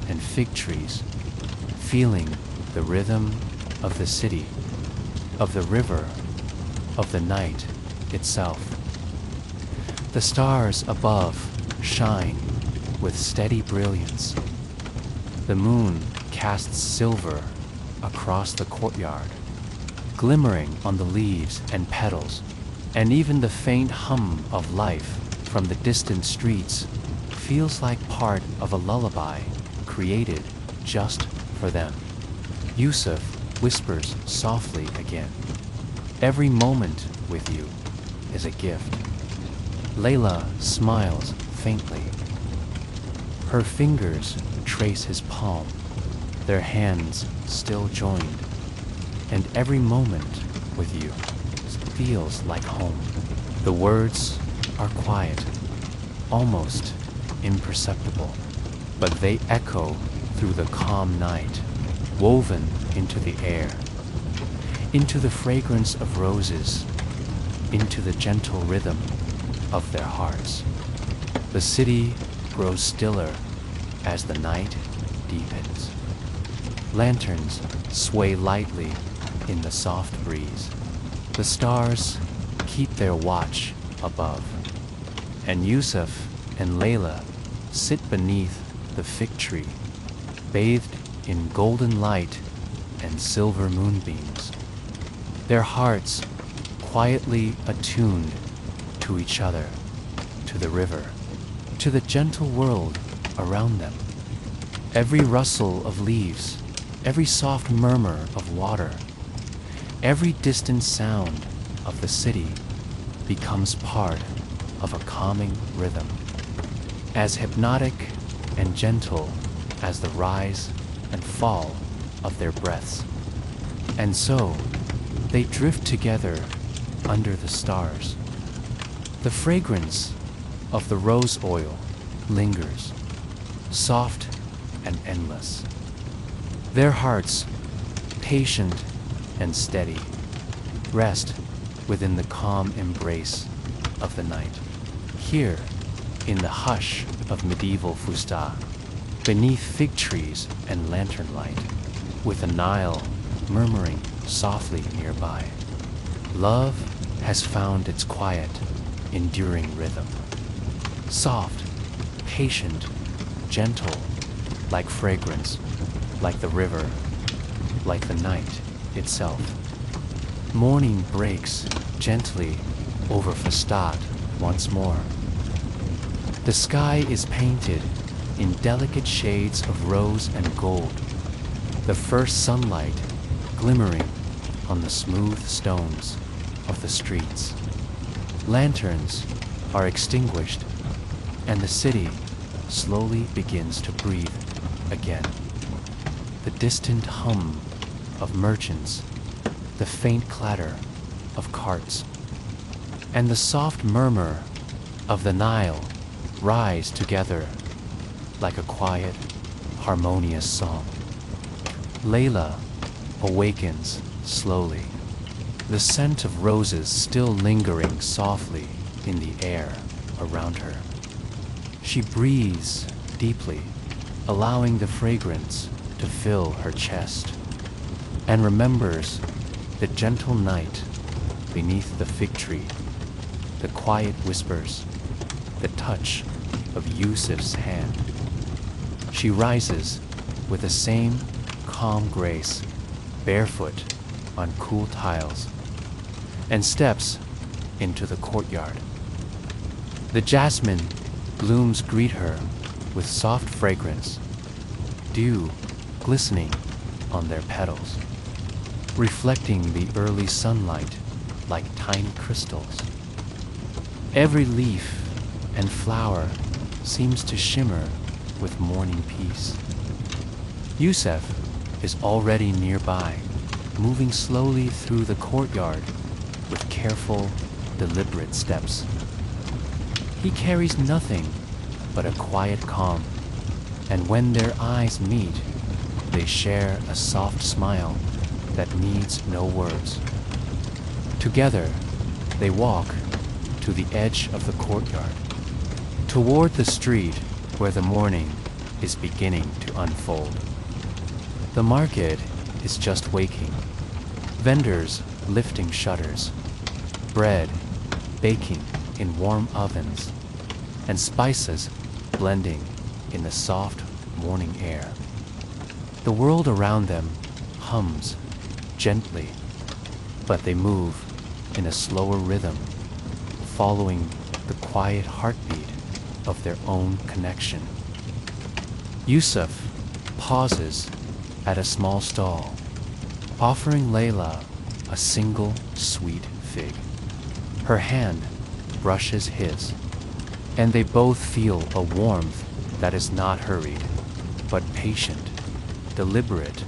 and fig trees, feeling the rhythm of the city, of the river, of the night itself. The stars above shine with steady brilliance. The moon casts silver across the courtyard, glimmering on the leaves and petals, and even the faint hum of life from the distant streets feels like part of a lullaby created just for them. Yusuf whispers softly again, "Every moment with you is a gift." Layla smiles faintly. Her fingers trace his palm, their hands still joined, and every moment with you feels like home. The words are quiet, almost imperceptible, but they echo through the calm night, woven into the air, into the fragrance of roses, into the gentle rhythm of their hearts. The city grows stiller as the night deepens. Lanterns sway lightly in the soft breeze. The stars keep their watch above, and Yusuf and Layla sit beneath the fig tree, bathed in golden light and silver moonbeams, their hearts quietly attuned to each other, to the river, to the gentle world around them. Every rustle of leaves, every soft murmur of water, every distant sound of the city becomes part of a calming rhythm, as hypnotic and gentle as the rise and fall of their breaths. And so, they drift together under the stars. The fragrance of the rose oil lingers, soft and endless. Their hearts, patient and steady, rest within the calm embrace of the night. Here, in the hush of medieval Fusta, beneath fig trees and lantern light, with the Nile murmuring softly nearby, love has found its quiet, enduring rhythm. Soft, patient, gentle, like fragrance, like the river, like the night itself. Morning breaks gently over Fustat once more. The sky is painted in delicate shades of rose and gold, the first sunlight glimmering on the smooth stones of the streets. Lanterns are extinguished, and the city slowly begins to breathe again. The distant hum of merchants, the faint clatter of carts, and the soft murmur of the Nile rise together like a quiet, harmonious song. Layla awakens slowly, the scent of roses still lingering softly in the air around her. She breathes deeply, allowing the fragrance to fill her chest, and remembers the gentle night beneath the fig tree, the quiet whispers, the touch of Yusuf's hand. She rises with the same calm grace, barefoot on cool tiles, and steps into the courtyard. The jasmine blooms greet her with soft fragrance, dew glistening on their petals, reflecting the early sunlight like tiny crystals. Every leaf and flower seems to shimmer with morning peace. Yusuf is already nearby, moving slowly through the courtyard with careful, deliberate steps. He carries nothing but a quiet calm, and when their eyes meet, they share a soft smile that needs no words. Together, they walk to the edge of the courtyard, toward the street where the morning is beginning to unfold. The market is just waking, vendors lifting shutters, bread baking in warm ovens, and spices blending in the soft morning air. The world around them hums gently, but they move in a slower rhythm, following the quiet heartbeat of their own connection. Yusuf pauses at a small stall, offering Layla a single sweet fig. Her hand brushes his, and they both feel a warmth that is not hurried, but patient, deliberate,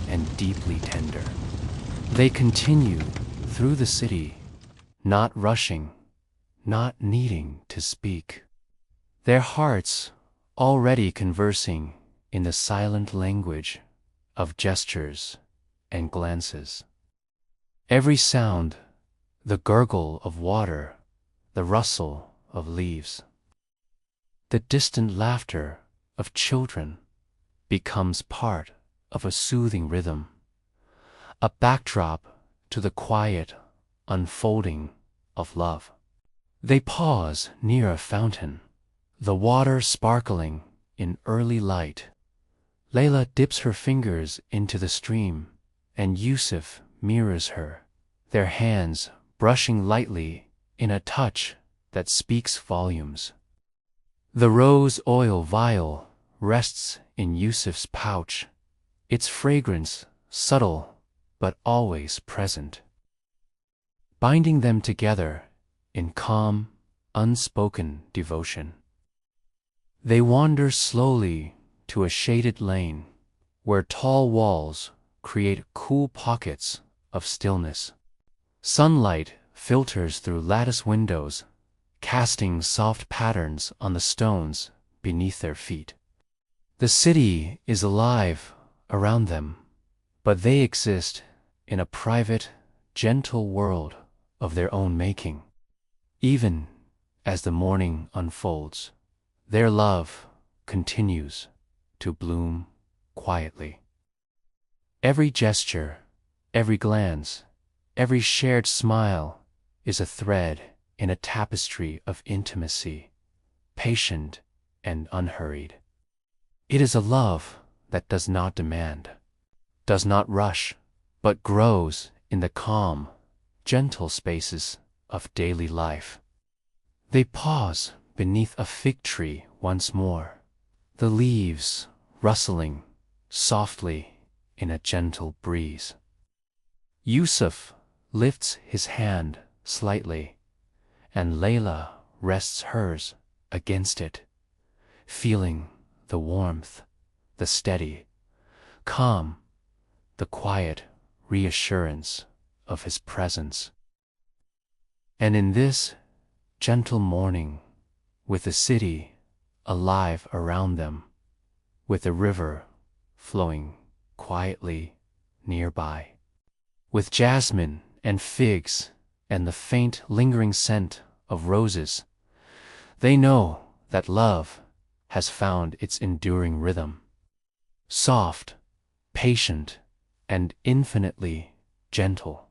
and deeply tender. They continue through the city, not rushing, not needing to speak. Their hearts already conversing in the silent language of gestures and glances. Every sound, the gurgle of water, the rustle of leaves, the distant laughter of children becomes part of a soothing rhythm, a backdrop to the quiet unfolding of love. They pause near a fountain, the water sparkling in early light. Layla dips her fingers into the stream, and Yusuf mirrors her, their hands brushing lightly in a touch that speaks volumes. The rose oil vial rests in Yusuf's pouch, its fragrance subtle but always present, binding them together in calm, unspoken devotion. They wander slowly to a shaded lane where tall walls create cool pockets of stillness. Sunlight filters through lattice windows, casting soft patterns on the stones beneath their feet. The city is alive around them, but they exist in a private, gentle world of their own making. Even as the morning unfolds, their love continues to bloom quietly. Every gesture, every glance, every shared smile is a thread in a tapestry of intimacy, patient and unhurried. It is a love that does not demand, does not rush, but grows in the calm, gentle spaces of daily life. They pause beneath a fig tree once more, the leaves rustling softly in a gentle breeze. Yusuf lifts his hand slightly, and Layla rests hers against it, feeling the warmth, the steady, calm, the quiet reassurance of his presence. And in this gentle morning, with the city alive around them, with the river flowing quietly nearby, with jasmine and figs and the faint lingering scent of roses, they know that love has found its enduring rhythm. Soft, patient, and infinitely gentle,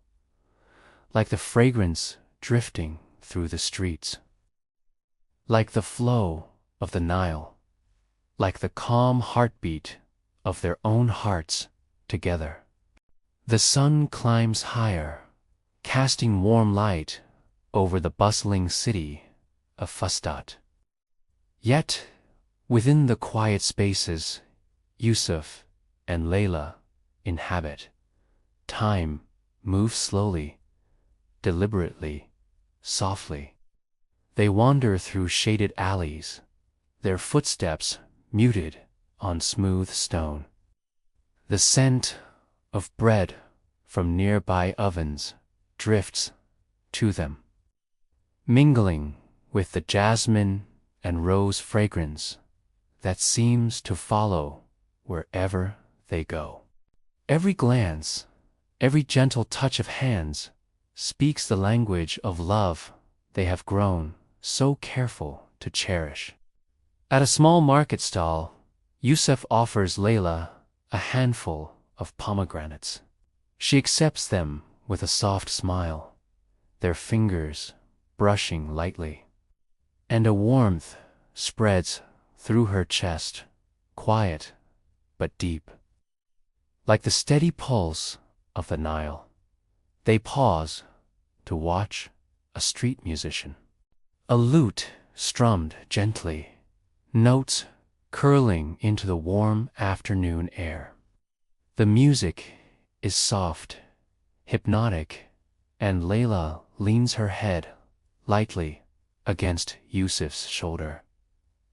like the fragrance drifting through the streets, like the flow of the Nile, like the calm heartbeat of their own hearts together. The sun climbs higher, casting warm light over the bustling city of Fustat. Yet, within the quiet spaces Yusuf and Layla inhabit, time moves slowly, deliberately, softly. They wander through shaded alleys, their footsteps muted on smooth stone. The scent of bread from nearby ovens drifts to them, mingling with the jasmine and rose fragrance that seems to follow wherever they go. Every glance, every gentle touch of hands speaks the language of love they have grown so careful to cherish. At a small market stall, Yusuf offers Layla a handful of pomegranates. She accepts them with a soft smile, their fingers brushing lightly, and a warmth spreads through her chest, quiet but deep. Like the steady pulse of the Nile, they pause to watch a street musician. A lute strummed gently, notes curling into the warm afternoon air. The music is soft, hypnotic, and Layla leans her head lightly against Yusuf's shoulder.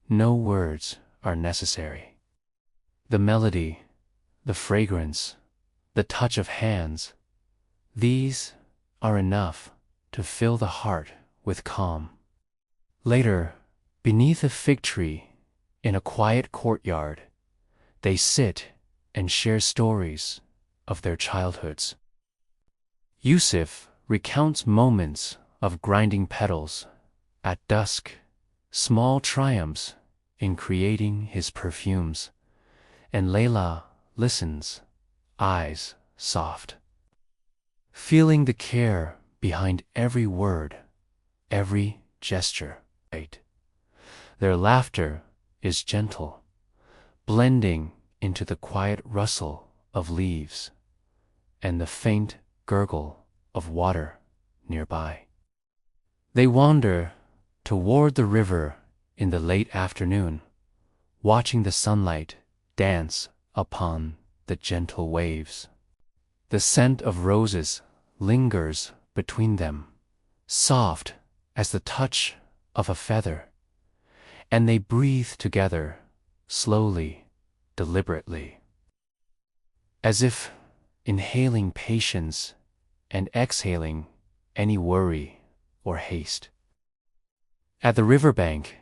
No words are necessary. The melody, the fragrance, the touch of hands, these are enough to fill the heart with calm. Later, beneath a fig tree, in a quiet courtyard, they sit and share stories of their childhoods. Yusuf recounts moments of grinding petals at dusk, small triumphs in creating his perfumes, and Layla listens, eyes soft, feeling the care behind every word, every gesture. Their laughter is gentle, blending into the quiet rustle of leaves and the faint gurgle of water nearby. They wander toward the river in the late afternoon, watching the sunlight dance upon the gentle waves. The scent of roses lingers between them, soft as the touch of a feather, and they breathe together, slowly, deliberately, as if inhaling patience and exhaling any worry or haste. At the riverbank,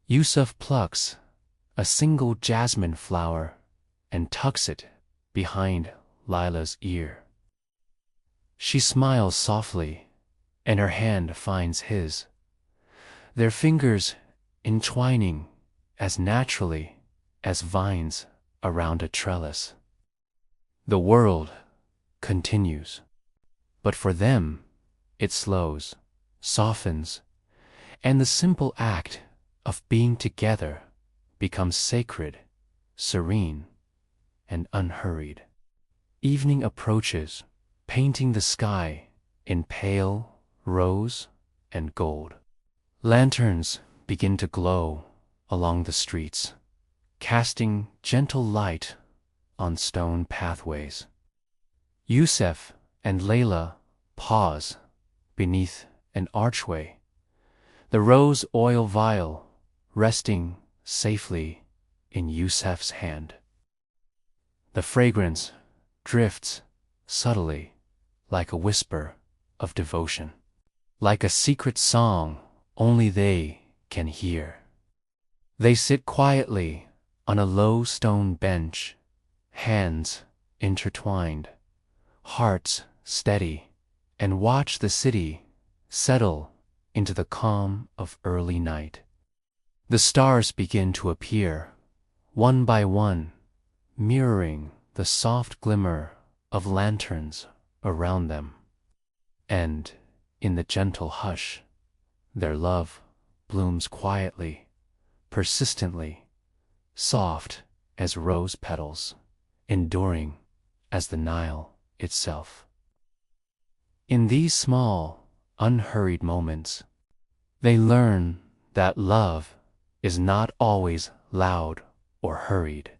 Yusuf plucks a single jasmine flower and tucks it behind Lila's ear. She smiles softly, and her hand finds his, their fingers entwining as naturally as vines around a trellis. The world continues, but for them it slows, softens, and the simple act of being together becomes sacred, serene, and unhurried. Evening approaches, painting the sky in pale rose and gold. Lanterns begin to glow along the streets, casting gentle light on stone pathways. Yusuf and Layla pause beneath an archway, the rose oil vial resting safely in Yusuf's hand. The fragrance drifts subtly like a whisper of devotion, like a secret song only they can hear. They sit quietly on a low stone bench, hands intertwined, hearts steady, and watch the city settle into the calm of early night. The stars begin to appear, one by one, mirroring the soft glimmer of lanterns around them. And, in the gentle hush, their love blooms quietly, persistently, soft as rose petals, enduring as the Nile itself. In these small, unhurried moments, they learn that love is not always loud or hurried.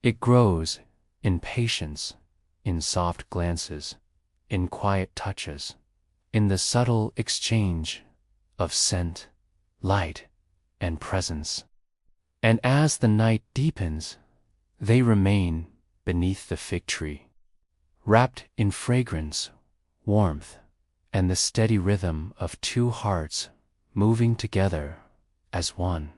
It grows in patience, in soft glances, in quiet touches, in the subtle exchange of scent, light, and presence. And as the night deepens, they remain beneath the fig tree, wrapped in fragrance, warmth, and the steady rhythm of two hearts moving together as one.